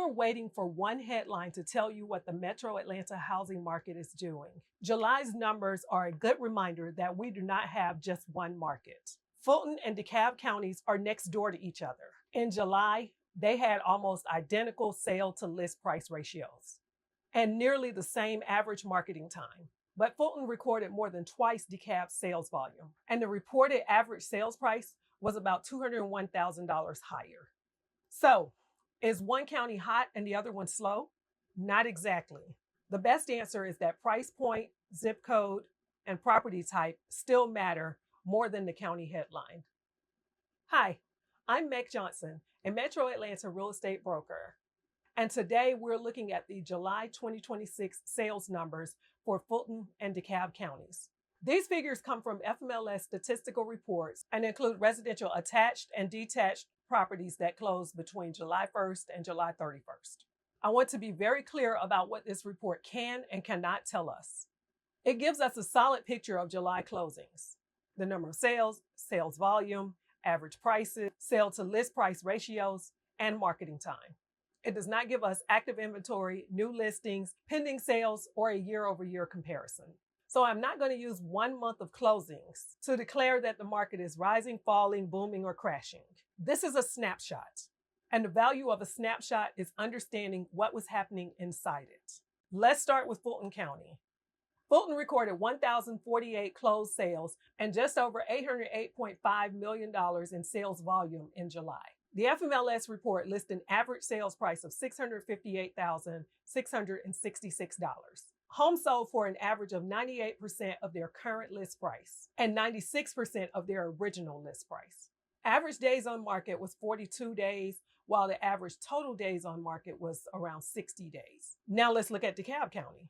You're waiting for one headline to tell you what the Metro Atlanta housing market is doing. July's numbers are a good reminder that we do not have just one market. Fulton and DeKalb counties are next door to each other. In July, they had almost identical sale to list price ratios and nearly the same average marketing time. But Fulton recorded more than twice DeKalb's sales volume, and the reported average sales price was about $201,000 higher. So, is one county hot and the other one slow? Not exactly. The best answer is that price point, zip code, and property type still matter more than the county headline. Hi, I'm Meck Johnson, a Metro Atlanta real estate broker. And today we're looking at the July 2026 sales numbers for Fulton and DeKalb counties. These figures come from FMLS statistical reports and include residential attached and detached properties that closed between July 1st and July 31st. I want to be very clear about what this report can and cannot tell us. It gives us a solid picture of July closings: the number of sales, sales volume, average prices, sale to list price ratios, and marketing time. It does not give us active inventory, new listings, pending sales, or a year-over-year comparison. So I'm not going to use 1 month of closings to declare that the market is rising, falling, booming, or crashing. This is a snapshot, and the value of a snapshot is understanding what was happening inside it. Let's start with Fulton County. Fulton recorded 1,048 closed sales and just over $808.5 million in sales volume in July. The FMLS report lists an average sales price of $658,666. Homes sold for an average of 98% of their current list price and 96% of their original list price. Average days on market was 42 days, while the average total days on market was around 60 days. Now let's look at DeKalb County.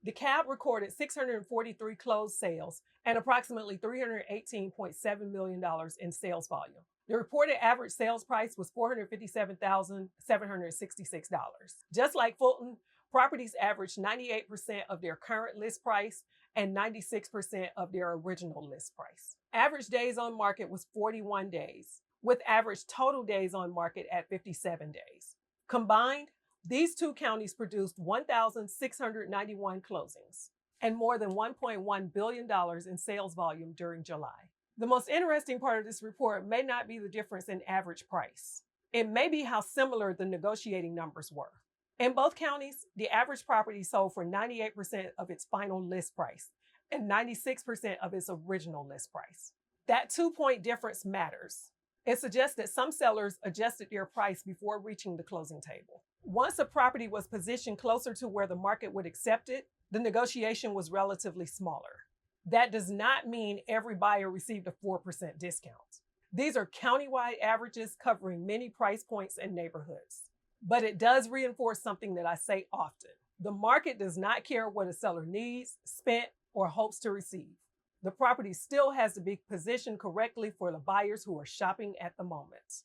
DeKalb recorded 643 closed sales and approximately $318.7 million in sales volume. The reported average sales price was $457,766. Just like Fulton, properties averaged 98% of their current list price and 96% of their original list price. Average days on market was 41 days, with average total days on market at 57 days. Combined, these two counties produced 1,691 closings and more than $1.1 billion in sales volume during July. The most interesting part of this report may not be the difference in average price. It may be how similar the negotiating numbers were. In both counties, the average property sold for 98% of its final list price and 96% of its original list price. That 2-point difference matters. It suggests that some sellers adjusted their price before reaching the closing table. Once a property was positioned closer to where the market would accept it, the negotiation was relatively smaller. That does not mean every buyer received a 4% discount. These are countywide averages covering many price points and neighborhoods. But it does reinforce something that I say often. The market does not care what a seller needs, spent, or hopes to receive. The property still has to be positioned correctly for the buyers who are shopping at the moment.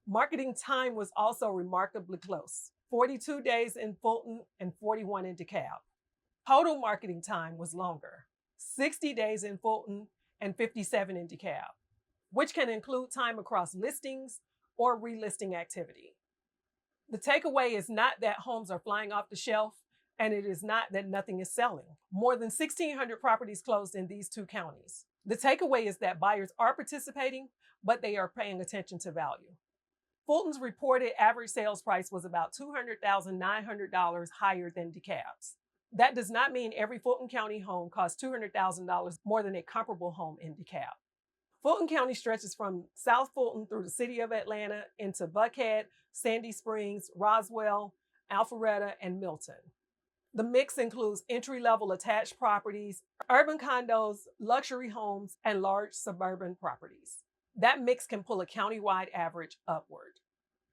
Marketing time was also remarkably close: 42 days in Fulton and 41 in DeKalb. Total marketing time was longer: 60 days in Fulton and 57 in DeKalb, which can include time across listings or relisting activity. The takeaway is not that homes are flying off the shelf, and it is not that nothing is selling. More than 1,600 properties closed in these two counties. The takeaway is that buyers are participating, but they are paying attention to value. Fulton's reported average sales price was about $200,900 higher than DeKalb's. That does not mean every Fulton County home costs $200,000 more than a comparable home in DeKalb. Fulton County stretches from South Fulton through the city of Atlanta into Buckhead, Sandy Springs, Roswell, Alpharetta, and Milton. The mix includes entry-level attached properties, urban condos, luxury homes, and large suburban properties. That mix can pull a countywide average upward.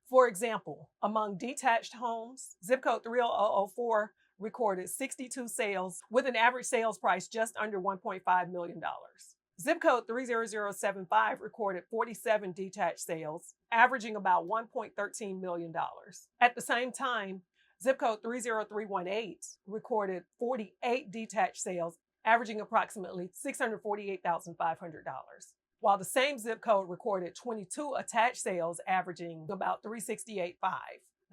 For example, among detached homes, zip code 30004 recorded 62 sales with an average sales price just under $1.5 million. Zip code 30075 recorded 47 detached sales, averaging about $1.13 million. At the same time, zip code 30318 recorded 48 detached sales, averaging approximately $648,500. While the same zip code recorded 22 attached sales, averaging about $368,500.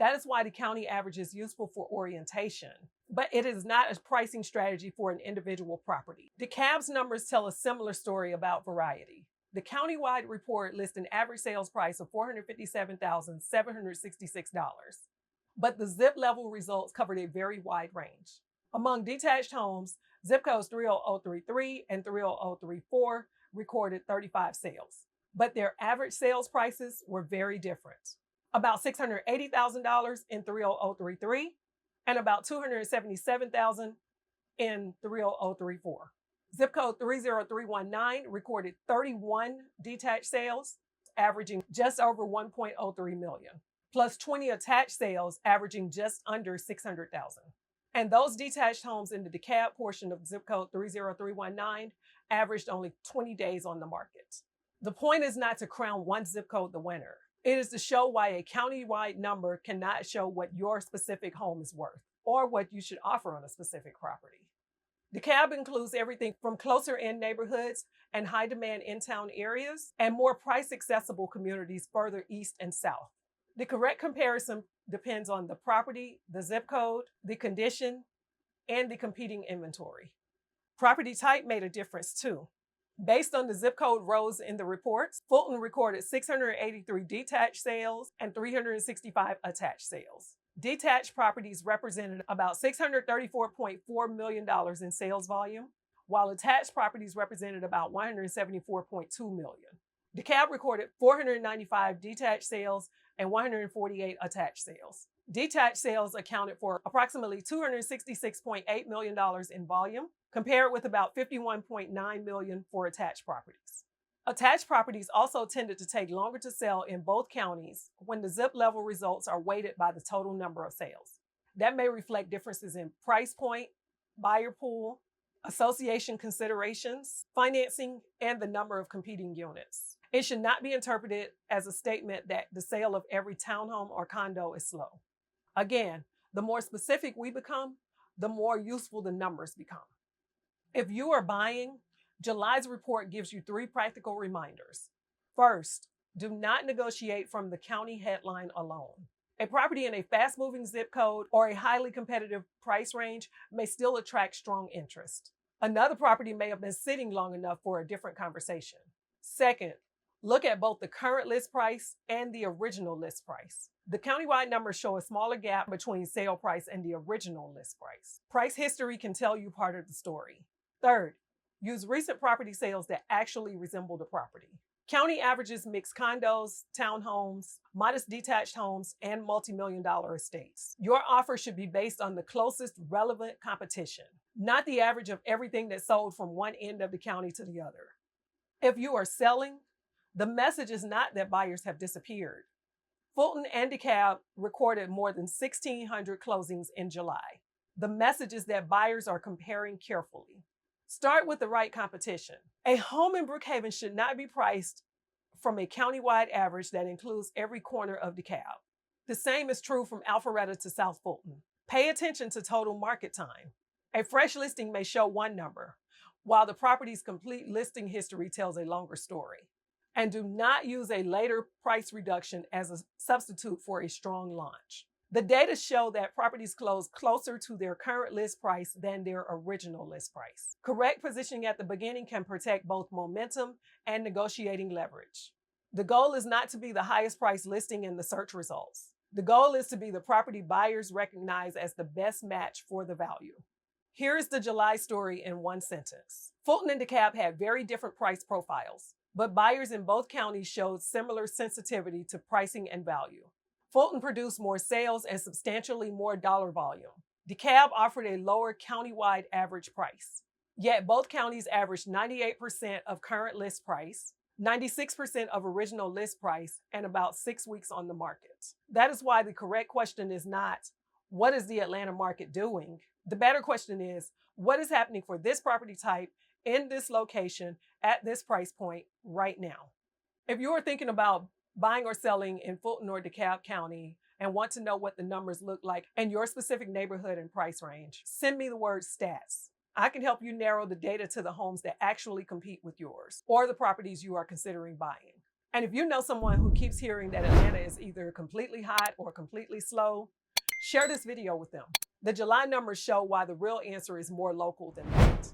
That is why the county average is useful for orientation, but it is not a pricing strategy for an individual property. DeKalb's numbers tell a similar story about variety. The countywide report lists an average sales price of $457,766, but the zip level results covered a very wide range. Among detached homes, zip codes 30033 and 30034 recorded 35 sales, but their average sales prices were very different. About $680,000 in 30033 and about $277,000 in 30034. Zip code 30319 recorded 31 detached sales, averaging just over 1.03 million, plus 20 attached sales averaging just under 600,000. And those detached homes in the DeKalb portion of zip code 30319 averaged only 20 days on the market. The point is not to crown one zip code the winner. It is to show why a county-wide number cannot show what your specific home is worth or what you should offer on a specific property. DeKalb includes everything from closer-in neighborhoods and high-demand in-town areas and more price-accessible communities further east and south. The correct comparison depends on the property, the zip code, the condition, and the competing inventory. Property type made a difference too. Based on the zip code rows in the reports, Fulton recorded 683 detached sales and 365 attached sales. Detached properties represented about $634.4 million in sales volume, while attached properties represented about $174.2 million. DeKalb recorded 495 detached sales and 148 attached sales. Detached sales accounted for approximately $266.8 million in volume, compared with about $51.9 million for attached properties. Attached properties also tended to take longer to sell in both counties when the zip level results are weighted by the total number of sales. That may reflect differences in price point, buyer pool, association considerations, financing, and the number of competing units. It should not be interpreted as a statement that the sale of every townhome or condo is slow. Again, the more specific we become, the more useful the numbers become. If you are buying, July's report gives you 3 practical reminders. First, do not negotiate from the county headline alone. A property in a fast-moving zip code or a highly competitive price range may still attract strong interest. Another property may have been sitting long enough for a different conversation. Second, look at both the current list price and the original list price. The countywide numbers show a smaller gap between sale price and the original list price. Price history can tell you part of the story. Third, use recent property sales that actually resemble the property. County averages mix condos, townhomes, modest detached homes, and multi-million-dollar estates. Your offer should be based on the closest relevant competition, not the average of everything that sold from one end of the county to the other. If you are selling, the message is not that buyers have disappeared. Fulton and DeKalb recorded more than 1,600 closings in July. The message is that buyers are comparing carefully. Start with the right competition. A home in Brookhaven should not be priced from a countywide average that includes every corner of DeKalb. The same is true from Alpharetta to South Fulton. Pay attention to total market time. A fresh listing may show one number, while the property's complete listing history tells a longer story. And do not use a later price reduction as a substitute for a strong launch. The data show that properties close closer to their current list price than their original list price. Correct positioning at the beginning can protect both momentum and negotiating leverage. The goal is not to be the highest price listing in the search results. The goal is to be the property buyers recognize as the best match for the value. Here is the July story in one sentence. Fulton and DeKalb had very different price profiles, but buyers in both counties showed similar sensitivity to pricing and value. Fulton produced more sales and substantially more dollar volume. DeKalb offered a lower countywide average price. Yet both counties averaged 98% of current list price, 96% of original list price, and about 6 weeks on the market. That is why the correct question is not, what is the Atlanta market doing? The better question is, what is happening for this property type in this location at this price point right now? If you are thinking about buying or selling in Fulton or DeKalb County and want to know what the numbers look like in your specific neighborhood and price range, send me the word stats. I can help you narrow the data to the homes that actually compete with yours or the properties you are considering buying. And if you know someone who keeps hearing that Atlanta is either completely hot or completely slow, share this video with them. The July numbers show why the real answer is more local than that.